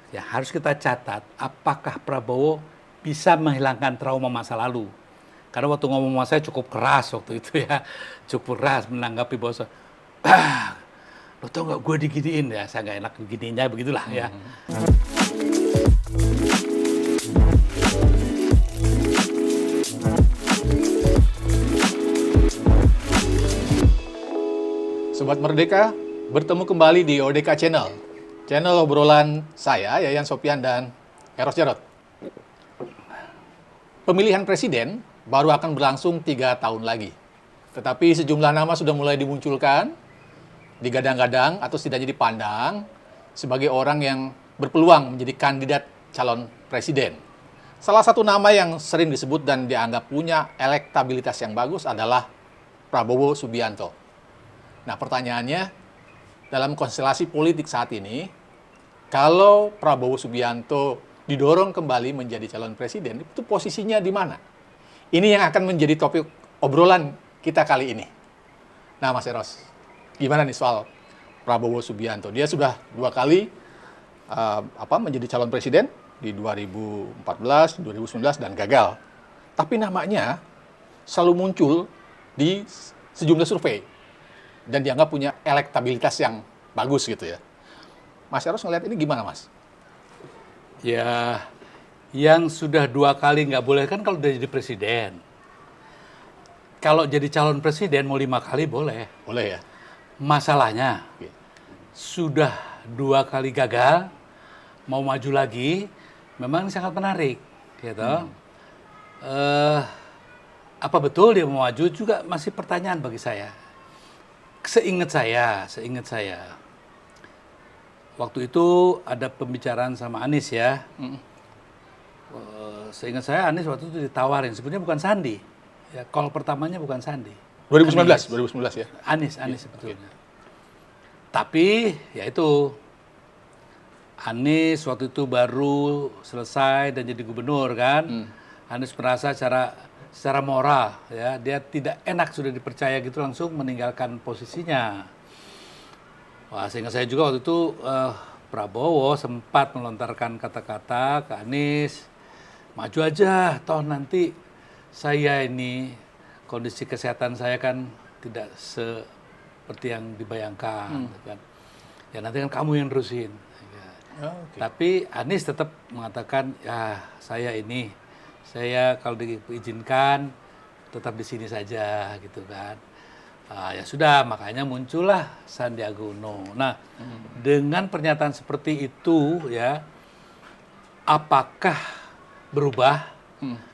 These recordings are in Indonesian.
ya harus kita catat apakah Prabowo bisa menghilangkan trauma masa lalu. Karena waktu ngomong sama saya cukup keras waktu itu ya, cukup keras menanggapi bahwa lo tau nggak gue diginiin ya, saya nggak enak begininya begitulah ya. Sobat Merdeka, bertemu kembali di ODK Channel. Channel obrolan saya, Yayan Sopian dan Eros Jarot. Pemilihan presiden baru akan berlangsung 3 tahun lagi. Tetapi sejumlah nama sudah mulai dimunculkan, digadang-gadang atau setidaknya dipandang sebagai orang yang berpeluang menjadi kandidat calon presiden. Salah satu nama yang sering disebut dan dianggap punya elektabilitas yang bagus adalah Prabowo Subianto. Nah, pertanyaannya, dalam konstelasi politik saat ini, kalau Prabowo Subianto didorong kembali menjadi calon presiden, itu posisinya di mana? Ini yang akan menjadi topik obrolan kita kali ini. Nah, Mas Eros, gimana nih soal Prabowo Subianto? Dia sudah 2 kali menjadi calon presiden di 2014, 2019 dan gagal. Tapi namanya selalu muncul di sejumlah survei dan dianggap punya elektabilitas yang bagus gitu ya. Mas Eros ngelihat ini gimana, Mas? Ya, yang sudah 2 kali nggak boleh kan kalau udah jadi presiden. Kalau jadi calon presiden mau 5 kali boleh. Boleh ya? Masalahnya Oke. sudah 2 kali gagal, mau maju lagi, memang sangat menarik, gitu. Apa betul dia mau maju juga masih pertanyaan bagi saya. Seingat saya, waktu itu ada pembicaraan sama Anies ya. Seingat saya Anies waktu itu ditawarin, sebenarnya bukan Sandi. Ya, call pertamanya bukan Sandi. 2019 ya? Anies sebetulnya. Tapi ya itu, Anies waktu itu baru selesai dan jadi gubernur kan. Anies merasa secara moral ya dia tidak enak sudah dipercaya gitu langsung meninggalkan posisinya. Wah, sehingga saya juga waktu itu Prabowo sempat melontarkan kata-kata ke Anies, maju aja, toh nanti saya ini kondisi kesehatan saya kan tidak seperti yang dibayangkan, kan. Ya nanti kan kamu yang terusin. Oh, okay. Tapi Anies tetap mengatakan, ya saya kalau diizinkan tetap di sini saja gitu kan. Ya sudah, makanya muncullah Sandiaga Uno. Nah, dengan pernyataan seperti itu ya, apakah berubah?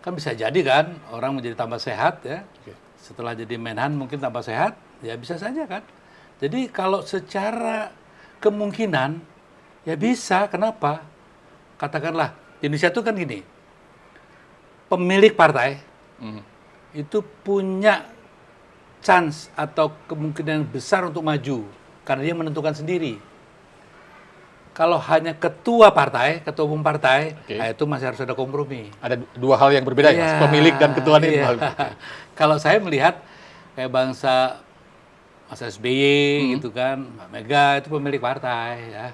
Kan bisa jadi kan orang menjadi tambah sehat ya. Oke. Setelah jadi Menhan mungkin tambah sehat, ya bisa saja kan. Jadi kalau secara kemungkinan ya bisa, kenapa? Katakanlah di Indonesia itu kan gini, pemilik partai itu punya chance atau kemungkinan besar untuk maju karena dia menentukan sendiri. Kalau hanya ketua umum partai, Oke. nah itu masih harus ada kompromi. Ada 2 hal yang berbeda ya, Mas? Pemilik dan ketua ini. Iya. Kalau saya melihat kayak bangsa Mas SBY gitu kan, Mbak Mega itu pemilik partai ya.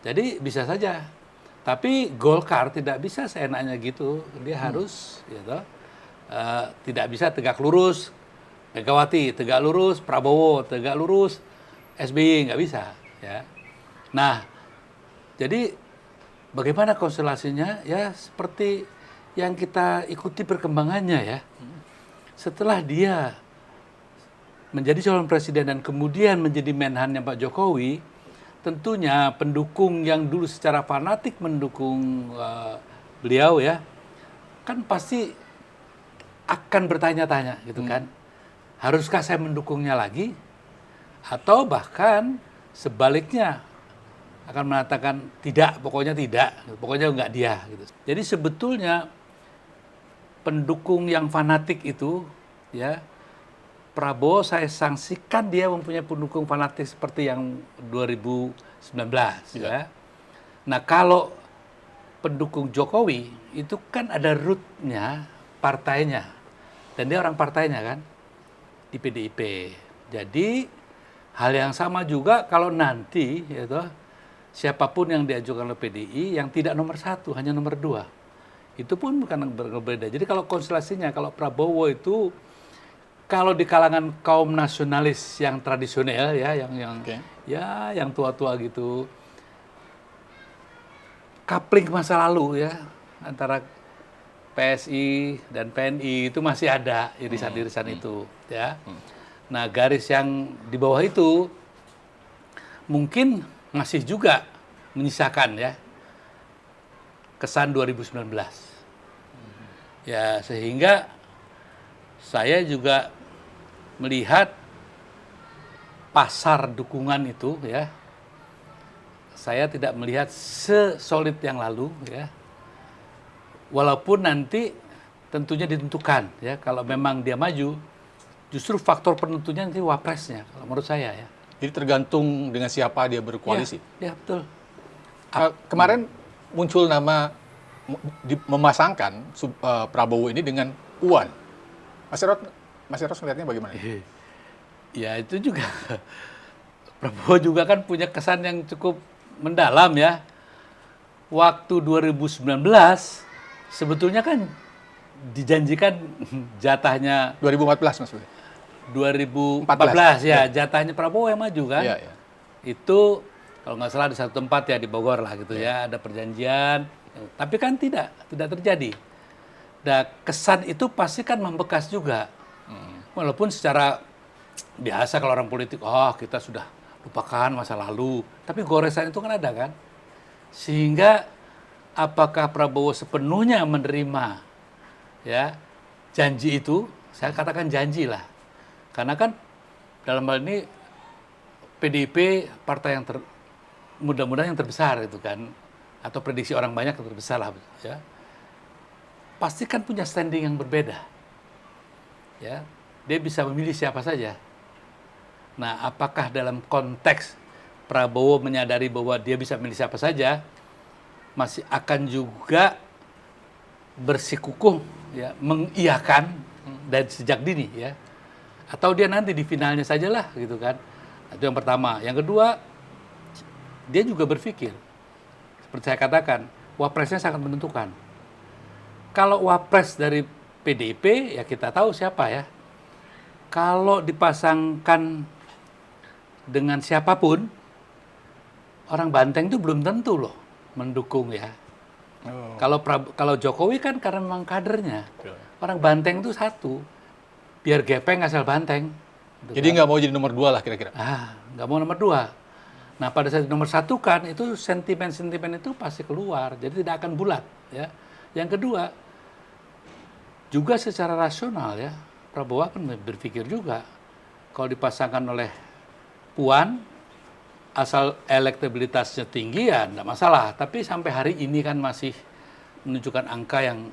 Jadi bisa saja. Tapi Golkar tidak bisa seenaknya gitu. Dia harus gitu. Tidak bisa tegak lurus. Megawati tegak lurus, Prabowo tegak lurus, SBY nggak bisa ya. Nah, jadi bagaimana konstelasinya ya seperti yang kita ikuti perkembangannya ya. Setelah dia menjadi calon presiden dan kemudian menjadi menhannya Pak Jokowi, tentunya pendukung yang dulu secara fanatik mendukung beliau ya, kan pasti akan bertanya-tanya gitu kan. Haruskah saya mendukungnya lagi? Atau bahkan sebaliknya akan mengatakan tidak, pokoknya enggak dia gitu. Jadi sebetulnya pendukung yang fanatik itu ya, Prabowo saya sanksikan dia mempunyai pendukung fanatik seperti yang 2019 ya. Nah, kalau pendukung Jokowi itu kan ada rootnya partainya dan dia orang partainya kan di PDIP. Jadi hal yang sama juga kalau nanti gitu siapapun yang diajukan oleh PDI yang tidak nomor 1, hanya nomor 2. Itu pun bukan berbeda. Jadi kalau konstelasinya, kalau Prabowo itu, kalau di kalangan kaum nasionalis yang tradisional ya, Oke. yang tua-tua gitu, coupling masa lalu ya antara PSI dan PNI itu masih ada irisan-irisan itu ya. Nah, garis yang di bawah itu mungkin masih juga menyisakan ya kesan 2019. Ya, sehingga saya juga melihat pasar dukungan itu ya, saya tidak melihat sesolid yang lalu ya. Walaupun nanti tentunya ditentukan ya, kalau memang dia maju, justru faktor penentunya nanti wapresnya kalau menurut saya ya. Jadi tergantung dengan siapa dia berkoalisi. Ya, betul. Kemarin muncul nama memasangkan Prabowo ini dengan Puan. Mas Eros melihatnya bagaimana? Ya itu juga Prabowo juga kan punya kesan yang cukup mendalam ya. Waktu 2019 sebetulnya kan dijanjikan jatahnya 2014 Mas. 2014 ya, jatahnya Prabowo yang maju kan. Iya, iya. Itu kalau nggak salah di satu tempat ya di Bogor lah gitu ya, ada perjanjian. Tapi kan tidak terjadi. Dan kesan itu pasti kan membekas juga. Walaupun secara biasa kalau orang politik, oh kita sudah lupakan masa lalu. Tapi goresan itu kan ada kan. Sehingga apakah Prabowo sepenuhnya menerima ya janji itu? Saya katakan janji lah. Karena kan dalam hal ini PDIP partai yang mudah-mudahan yang terbesar itu kan, atau prediksi orang banyak yang terbesar lah ya. Pasti kan punya standing yang berbeda. Ya, dia bisa memilih siapa saja. Nah, apakah dalam konteks Prabowo menyadari bahwa dia bisa memilih siapa saja, masih akan juga bersikukuh ya, mengiyakan dari sejak dini ya. Atau dia nanti di finalnya sajalah gitu kan. Itu yang pertama. Yang kedua, dia juga berpikir seperti saya katakan, wapresnya sangat menentukan. Kalau wapres dari PDIP ya kita tahu siapa ya. Kalau dipasangkan dengan siapapun, orang Banteng itu belum tentu loh mendukung ya. Oh. Kalau Jokowi kan karena memang kadernya. Orang Banteng itu satu, biar gepeng asal Banteng. Gitu Jadi kan. nggak mau jadi nomor 2 lah kira-kira. Nggak mau nomor 2. Nah pada saat nomor 1 kan itu sentimen-sentimen itu pasti keluar, jadi tidak akan bulat ya. Yang kedua, juga secara rasional ya, Prabowo akan berpikir juga kalau dipasangkan oleh Puan, asal elektabilitasnya tinggi ya enggak masalah. Tapi sampai hari ini kan masih menunjukkan angka yang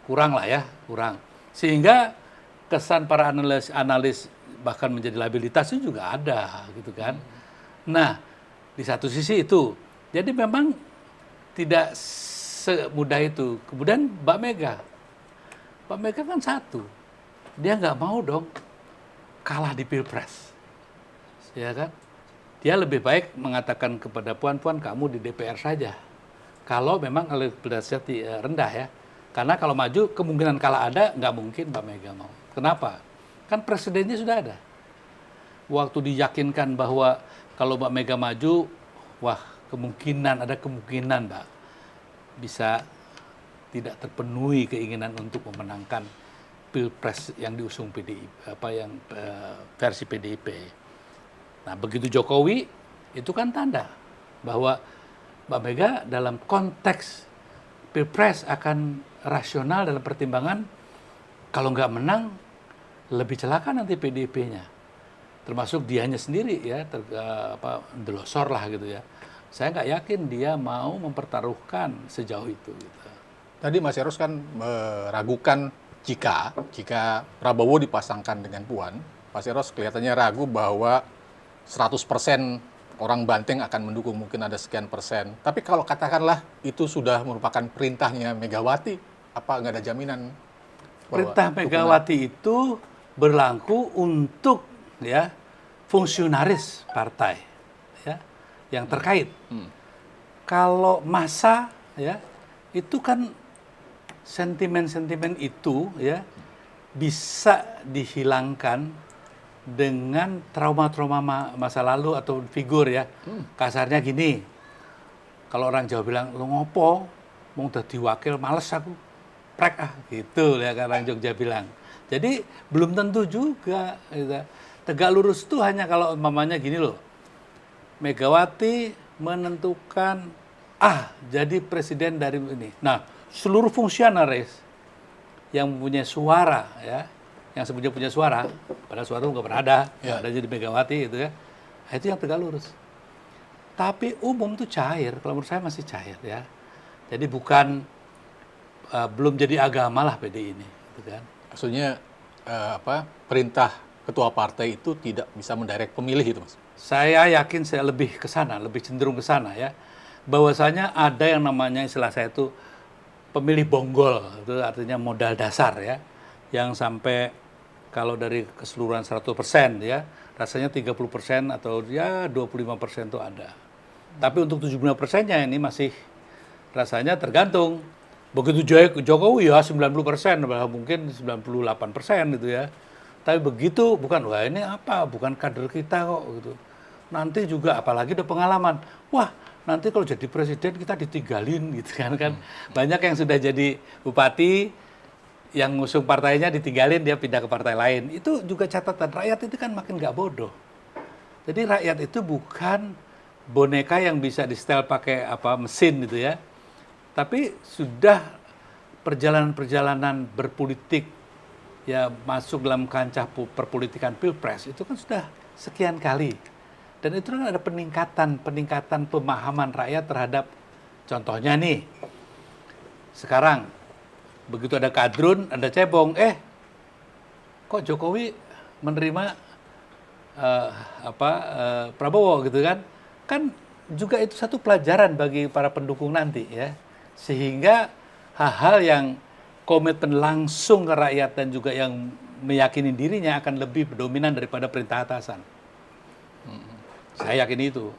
kurang lah ya, kurang. Sehingga kesan para analis bahkan menjadi labilitas itu juga ada gitu kan. Nah, di satu sisi itu. Jadi memang tidak semudah itu. Kemudian Mbak Mega kan satu. Dia nggak mau dong kalah di Pilpres. Ya kan? Dia lebih baik mengatakan kepada Puan, kamu di DPR saja. Kalau memang elektabilitasnya rendah ya. Karena kalau maju kemungkinan kalah ada, nggak mungkin Mbak Mega mau. Kenapa? Kan presidennya sudah ada. Waktu diyakinkan bahwa kalau Mbak Mega maju, wah ada kemungkinan Mbak bisa tidak terpenuhi keinginan untuk memenangkan Pilpres yang diusung PDIP, versi PDIP. Nah begitu Jokowi, itu kan tanda bahwa Mbak Mega dalam konteks Pilpres akan rasional dalam pertimbangan kalau nggak menang lebih celaka nanti PDIP-nya, termasuk dianya sendiri ya, delosor lah gitu ya. Saya nggak yakin dia mau mempertaruhkan sejauh itu. Gitu. Tadi Mas Eros kan meragukan jika Prabowo dipasangkan dengan Puan, Mas Eros kelihatannya ragu bahwa 100% orang Banteng akan mendukung, mungkin ada sekian persen. Tapi kalau katakanlah itu sudah merupakan perintahnya Megawati, apa nggak ada jaminan? Perintah Megawati itu berlaku untuk ya fungsionaris partai, ya yang terkait. Kalau massa ya itu kan sentimen-sentimen itu ya bisa dihilangkan dengan trauma-trauma masa lalu atau figur ya. Kasarnya gini, kalau orang Jawa bilang, lo ngopo, mau dadi wakil males aku, prek gitu ya kan orang Jogja bilang. Jadi belum tentu juga. Gitu. Tegak lurus itu hanya kalau umpamanya gini loh, Megawati menentukan jadi presiden dari ini. Nah, seluruh fungsionaris yang mempunyai suara ya, yang sebetulnya punya suara, padahal suara itu nggak pernah ada, ada jadi Megawati gitu ya. Itu yang tegak lurus. Tapi umum itu cair, kalau menurut saya masih cair ya. Jadi bukan belum jadi agama lah PD ini, gitu kan. Maksudnya perintah ketua partai itu tidak bisa mendirect pemilih itu, Mas? Saya yakin saya lebih ke sana, lebih cenderung ke sana ya. Bahwasanya ada yang namanya istilah saya itu pemilih bonggol, itu artinya modal dasar ya. Yang sampai kalau dari keseluruhan 100% ya, rasanya 30% atau ya 25% itu ada. Tapi untuk 75%-nya ini masih rasanya tergantung. Begitu Jokowi ya 90%, bahkan mungkin 98% gitu ya. Tapi begitu bukan, wah ini apa, bukan kader kita kok gitu. Nanti juga apalagi ada pengalaman, wah nanti kalau jadi presiden kita ditinggalin gitu kan. Banyak yang sudah jadi bupati, yang ngusung partainya ditinggalin, dia pindah ke partai lain. Itu juga catatan, rakyat itu kan makin nggak bodoh. Jadi rakyat itu bukan boneka yang bisa di-setel pakai mesin gitu ya. Tapi sudah perjalanan-perjalanan berpolitik ya masuk dalam kancah perpolitikan pilpres itu kan sudah sekian kali. Dan itu kan ada peningkatan pemahaman rakyat terhadap, contohnya nih, sekarang begitu ada kadrun, ada cebong, kok Jokowi menerima Prabowo gitu kan? Kan juga itu satu pelajaran bagi para pendukung nanti ya. Sehingga hal-hal yang komitmen langsung ke rakyat dan juga yang meyakini dirinya akan lebih dominan daripada perintah atasan. Saya yakin itu.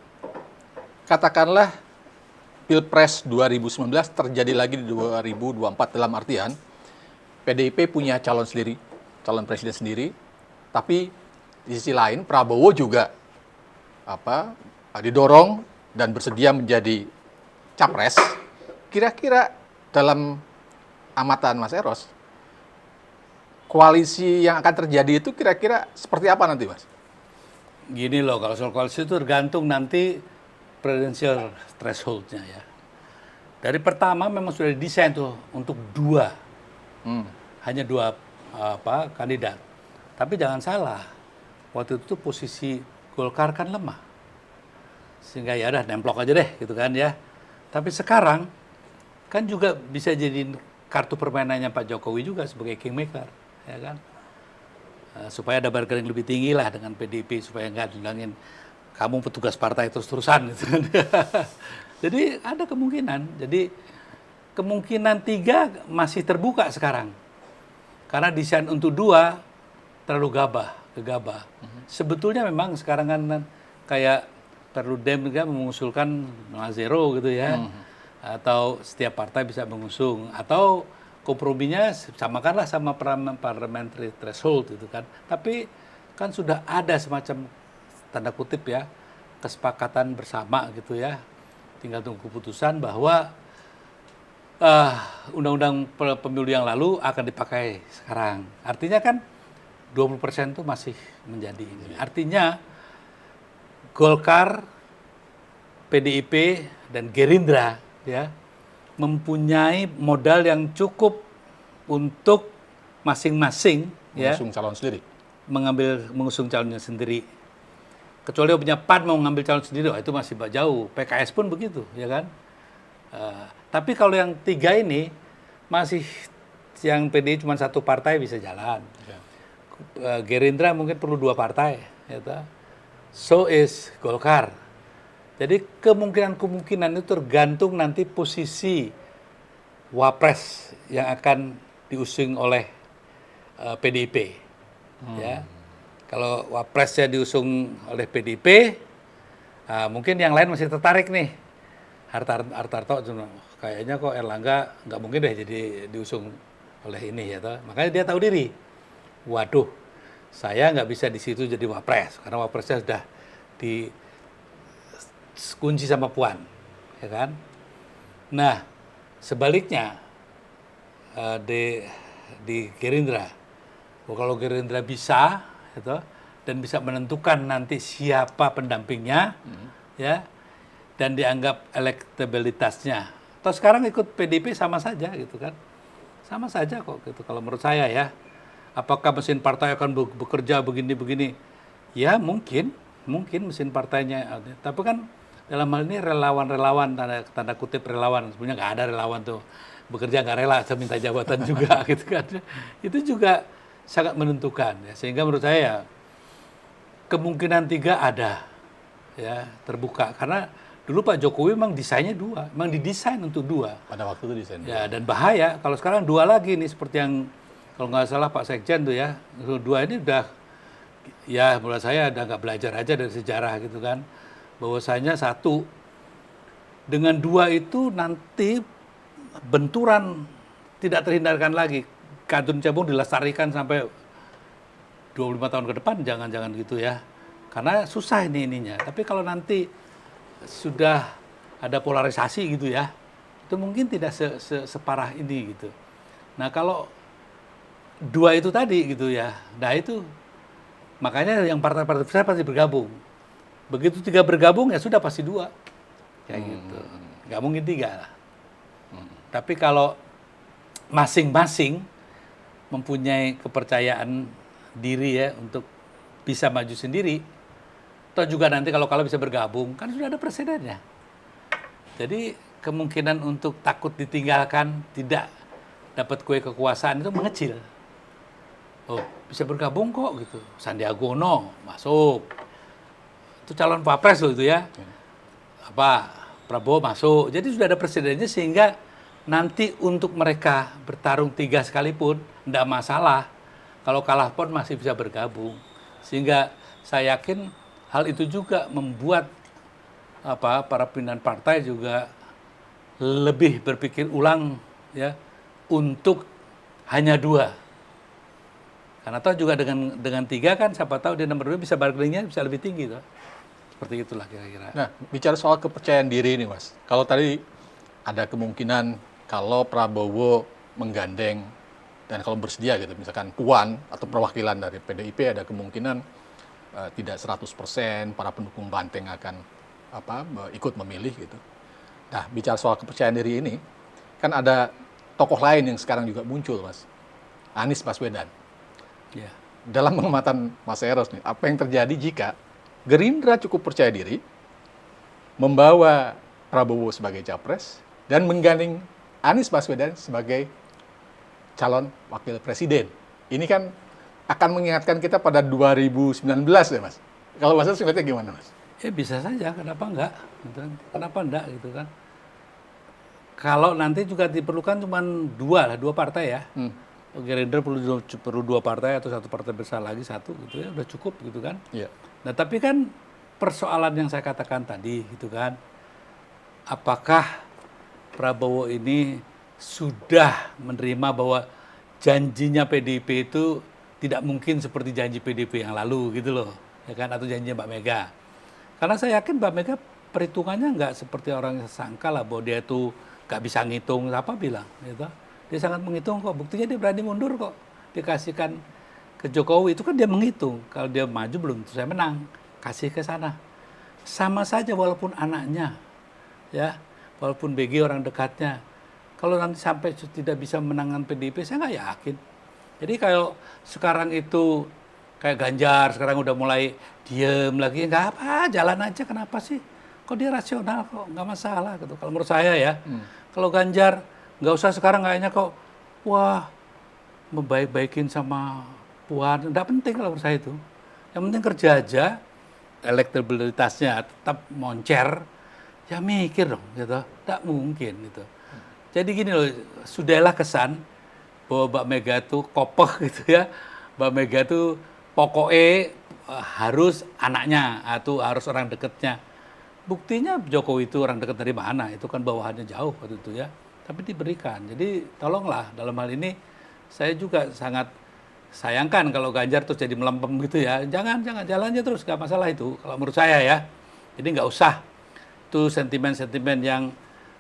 Katakanlah Pilpres 2019 terjadi lagi di 2024 dalam artian PDIP punya calon sendiri, calon presiden sendiri, tapi di sisi lain Prabowo juga didorong dan bersedia menjadi capres. Kira-kira dalam amatan Mas Eros, koalisi yang akan terjadi itu kira-kira seperti apa nanti, Mas? Gini loh, kalau soal koalisi itu tergantung nanti presidential threshold-nya ya. Dari pertama memang sudah didesain tuh untuk hanya dua kandidat. Tapi jangan salah, waktu itu posisi Golkar kan lemah, sehingga ya udah nemplok aja deh gitu kan ya. Tapi sekarang kan juga bisa jadi kartu permainannya Pak Jokowi juga sebagai kingmaker, ya kan? Supaya ada bargaining lebih tinggi lah dengan PDIP, supaya nggak bilangin kamu petugas partai terus-terusan gitu kan. Jadi ada kemungkinan. Jadi kemungkinan 3 masih terbuka sekarang. Karena desain untuk 2 terlalu gegabah. Sebetulnya memang sekarang kan kayak Perludem juga mengusulkan 0 gitu ya. Atau setiap partai bisa mengusung. Atau komprominya samakanlah sama parliamentary threshold gitu kan. Tapi kan sudah ada semacam tanda kutip ya, kesepakatan bersama gitu ya. Tinggal tunggu keputusan bahwa undang-undang pemilu yang lalu akan dipakai sekarang. Artinya kan 20% itu masih menjadi ini. Artinya Golkar, PDIP, dan Gerindra ya mempunyai modal yang cukup untuk masing-masing mengusung calon sendiri. Mengusung calonnya sendiri. Kecuali punya PAN mau ngambil calon sendiri, itu masih jauh. PKS pun begitu, ya kan? Tapi kalau yang 3 ini masih yang PDI cuma 1 partai bisa jalan. Gerindra mungkin perlu 2 partai, ya. So is Golkar. Jadi kemungkinan itu tergantung nanti posisi wapres yang akan diusung oleh PDIP. Ya. Kalau wapresnya diusung oleh PDIP, Nah, mungkin yang lain masih tertarik nih. Hartarto kayaknya kok Erlangga nggak mungkin deh jadi diusung oleh ini ya toh. Makanya dia tahu diri. Waduh, saya nggak bisa di situ jadi wapres karena wapresnya sudah dikunci sama Puan, ya kan? Nah, sebaliknya di Gerindra, kalau Gerindra bisa, gitu, dan bisa menentukan nanti siapa pendampingnya, ya, dan dianggap elektabilitasnya. Atau sekarang ikut PDIP sama saja, gitu kan? Sama saja kok, gitu. Kalau menurut saya ya, apakah mesin partai akan bekerja begini-begini? Ya mungkin mesin partainya. Tapi kan dalam hal ini relawan-relawan, tanda kutip relawan, sebenarnya nggak ada relawan tuh bekerja nggak rela, saya minta jabatan juga, gitu kan? Itu juga sangat menentukan, ya. Sehingga menurut saya ya, kemungkinan 3 ada, ya, terbuka. Karena dulu Pak Jokowi memang desainnya 2, memang didesain untuk 2. Pada waktu itu desain. Ya, dan bahaya kalau sekarang 2 lagi nih, seperti yang kalau nggak salah Pak Sekjen tuh ya, 2 ini udah, ya menurut saya udah nggak belajar aja dari sejarah gitu kan, bahwasanya 1 dengan 2 itu nanti benturan tidak terhindarkan lagi. Kadrun cabung dilestarikan sampai 25 tahun ke depan, jangan-jangan gitu ya. Karena susah ininya. Tapi kalau nanti sudah ada polarisasi gitu ya, itu mungkin tidak separah ini gitu. Nah kalau 2 itu tadi gitu ya, nah itu makanya yang partai-partai besar pasti bergabung. Begitu 3 bergabung ya sudah pasti 2, kayak gitu. Nggak mungkin 3 lah. Tapi kalau masing-masing mempunyai kepercayaan diri ya untuk bisa maju sendiri, atau juga nanti kalau bisa bergabung, kan sudah ada presidennya. Jadi kemungkinan untuk takut ditinggalkan, tidak dapat kue kekuasaan itu mengecil. Oh, bisa bergabung kok gitu. Sandiaga Uno masuk. Itu calon Wapres loh itu ya. Prabowo masuk. Jadi sudah ada presidennya sehingga nanti untuk mereka bertarung 3 sekalipun tidak masalah. Kalau kalah pun masih bisa bergabung. Sehingga saya yakin hal itu juga membuat para pimpinan partai juga lebih berpikir ulang ya untuk hanya 2. Karena tahu juga dengan 3 kan siapa tahu dia nomor 2 bisa bargainingnya bisa lebih tinggi tuh. Seperti itulah kira-kira. Nah, bicara soal kepercayaan diri ini, Mas. Kalau tadi ada kemungkinan kalau Prabowo menggandeng dan kalau bersedia gitu, misalkan Puan atau perwakilan dari PDIP ada kemungkinan tidak 100% para pendukung Banteng akan ikut memilih gitu. Nah, bicara soal kepercayaan diri ini, kan ada tokoh lain yang sekarang juga muncul, Mas. Anies Baswedan. Ya. Dalam pengamatan Mas Eros nih, apa yang terjadi jika Gerindra cukup percaya diri membawa Prabowo sebagai capres dan menggandeng Anies Baswedan sebagai calon wakil presiden? Ini kan akan mengingatkan kita pada 2019 ya, Mas. Kalau Mas lihatnya gimana, Mas? Ya bisa saja, kenapa enggak? Gitu kan. Kenapa enggak gitu kan? Kalau nanti juga diperlukan cuma 2 partai ya. Gerindra perlu 2 partai atau 1 partai besar lagi 1 gitu ya, udah cukup gitu kan. Iya. Nah tapi kan persoalan yang saya katakan tadi gitu kan, apakah Prabowo ini sudah menerima bahwa janjinya PDIP itu tidak mungkin seperti janji PDIP yang lalu gitu loh, ya kan, atau janjinya Mbak Mega. Karena saya yakin Mbak Mega perhitungannya nggak seperti orang yang sangka lah bahwa dia tuh nggak bisa ngitung, apa bilang gitu. Dia sangat menghitung kok, buktinya dia berani mundur kok, dikasihkan ke Jokowi, itu kan dia menghitung, kalau dia maju belum tentu saya menang, kasih ke sana. Sama saja walaupun anaknya, ya, walaupun BG orang dekatnya, kalau nanti sampai tidak bisa menangkan PDIP, saya nggak yakin. Jadi kalau sekarang itu kayak Ganjar, sekarang udah mulai diem lagi, nggak apa, jalan aja, kenapa sih? Kok dia rasional kok, nggak masalah gitu. Kalau menurut saya ya, kalau Ganjar nggak usah sekarang kayaknya kok, wah, membaik-baikin sama Puan, nggak penting kalau menurut saya itu. Yang penting kerja aja, elektabilitasnya tetap moncer, ya mikir dong gitu, nggak mungkin gitu. Jadi gini loh, sudahlah kesan bahwa Mbak Mega tuh kokoh gitu ya, Mbak Mega tuh pokoknya harus anaknya atau harus orang dekatnya. Buktinya Jokowi itu orang dekat dari mana? Itu kan bawahannya jauh waktu itu ya. Tapi diberikan. Jadi tolonglah dalam hal ini saya juga sangat sayangkan kalau Ganjar terus jadi melempem gitu ya. Jangan jalannya terus, nggak masalah itu. Kalau menurut saya ya. Jadi nggak usah itu sentimen-sentimen yang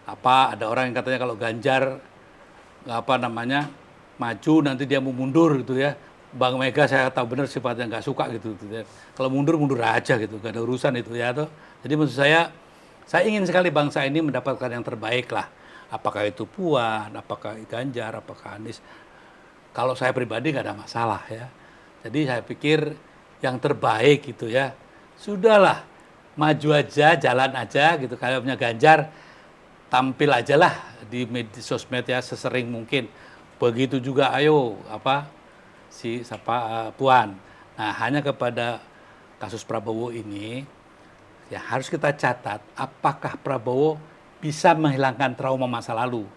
ada orang yang katanya kalau Ganjar maju nanti dia mau mundur gitu ya. Bang Mega saya tahu benar sifatnya nggak suka gitu ya. Kalau mundur aja gitu, gak ada urusan itu ya tuh. Jadi maksud saya ingin sekali bangsa ini mendapatkan yang terbaik lah. Apakah itu Puan, apakah Ganjar, apakah Anies. Kalau saya pribadi nggak ada masalah ya. Jadi saya pikir yang terbaik gitu ya. Sudahlah, maju aja, jalan aja gitu. Kalau punya Ganjar, tampil aja lah di sosmed ya sesering mungkin. Begitu juga ayo Puan. Nah, hanya kepada kasus Prabowo ini ya harus kita catat apakah Prabowo bisa menghilangkan trauma masa lalu.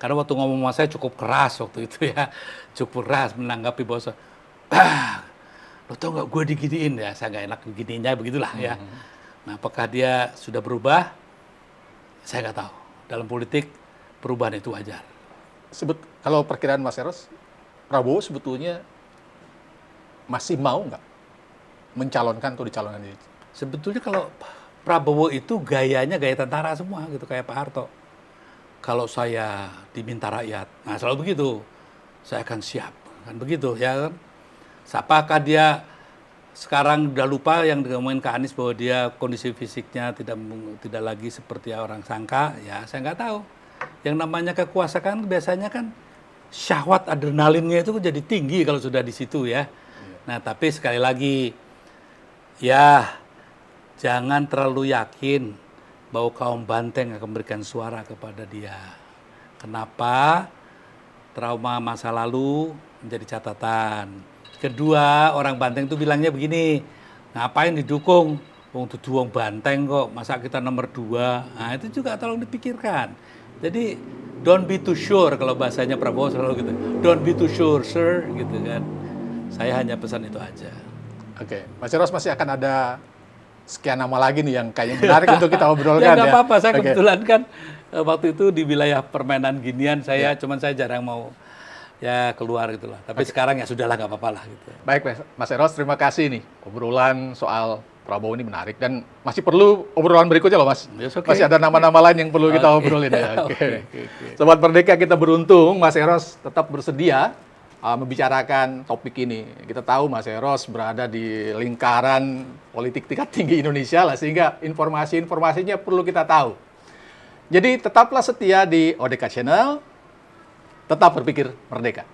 Karena waktu ngomong sama saya cukup keras waktu itu ya. Cukup keras menanggapi bahwa lo tau nggak gue diginiin ya, saya nggak enak begininya begitulah ya. Nah, apakah dia sudah berubah? Saya nggak tahu. Dalam politik perubahan itu wajar. Kalau perkiraan Mas Eros, Prabowo sebetulnya masih mau nggak mencalonkan atau dicalonkan diri? Sebetulnya kalau Prabowo itu gayanya gaya tentara semua gitu kayak Pak Harto. Kalau saya diminta rakyat, nah selalu begitu, saya akan siap, kan begitu ya kan. Apakah dia sekarang udah lupa yang ngomongin ke Anies bahwa dia kondisi fisiknya tidak lagi seperti orang sangka, ya saya nggak tahu. Yang namanya kekuasaan biasanya kan syahwat adrenalinnya itu jadi tinggi kalau sudah di situ ya. Nah, tapi sekali lagi, ya jangan terlalu yakin bahwa kaum Banteng akan memberikan suara kepada dia. Kenapa? Trauma masa lalu menjadi catatan. Kedua, orang Banteng itu bilangnya begini, ngapain didukung? Wong dudu wong Banteng kok, masa kita nomor 2? Nah, itu juga tolong dipikirkan. Jadi, don't be too sure kalau bahasanya Prabowo selalu gitu. Don't be too sure, sir, gitu kan. Saya hanya pesan itu aja. Oke, Mas Eros masih akan ada sekian nama lagi nih yang kayaknya menarik untuk kita obrolkan ya. Nggak apa-apa, saya kebetulan kan waktu itu di wilayah permainan ginian cuman saya jarang mau ya keluar gitu lah. Tapi sekarang ya sudahlah nggak apa-apa lah gitu. Baik, Mas Eros, terima kasih nih. Obrolan soal Prabowo ini menarik dan masih perlu obrolan berikutnya loh, Mas. Yes, okay. Masih ada nama-nama lain yang perlu kita obrolin ya. Oke. Sobat Merdeka, kita beruntung Mas Eros tetap bersedia membicarakan topik ini. Kita tahu Mas Eros berada di lingkaran politik tingkat tinggi Indonesia lah, sehingga informasi-informasinya perlu kita tahu. Jadi tetaplah setia di ODK Channel, tetap berpikir merdeka.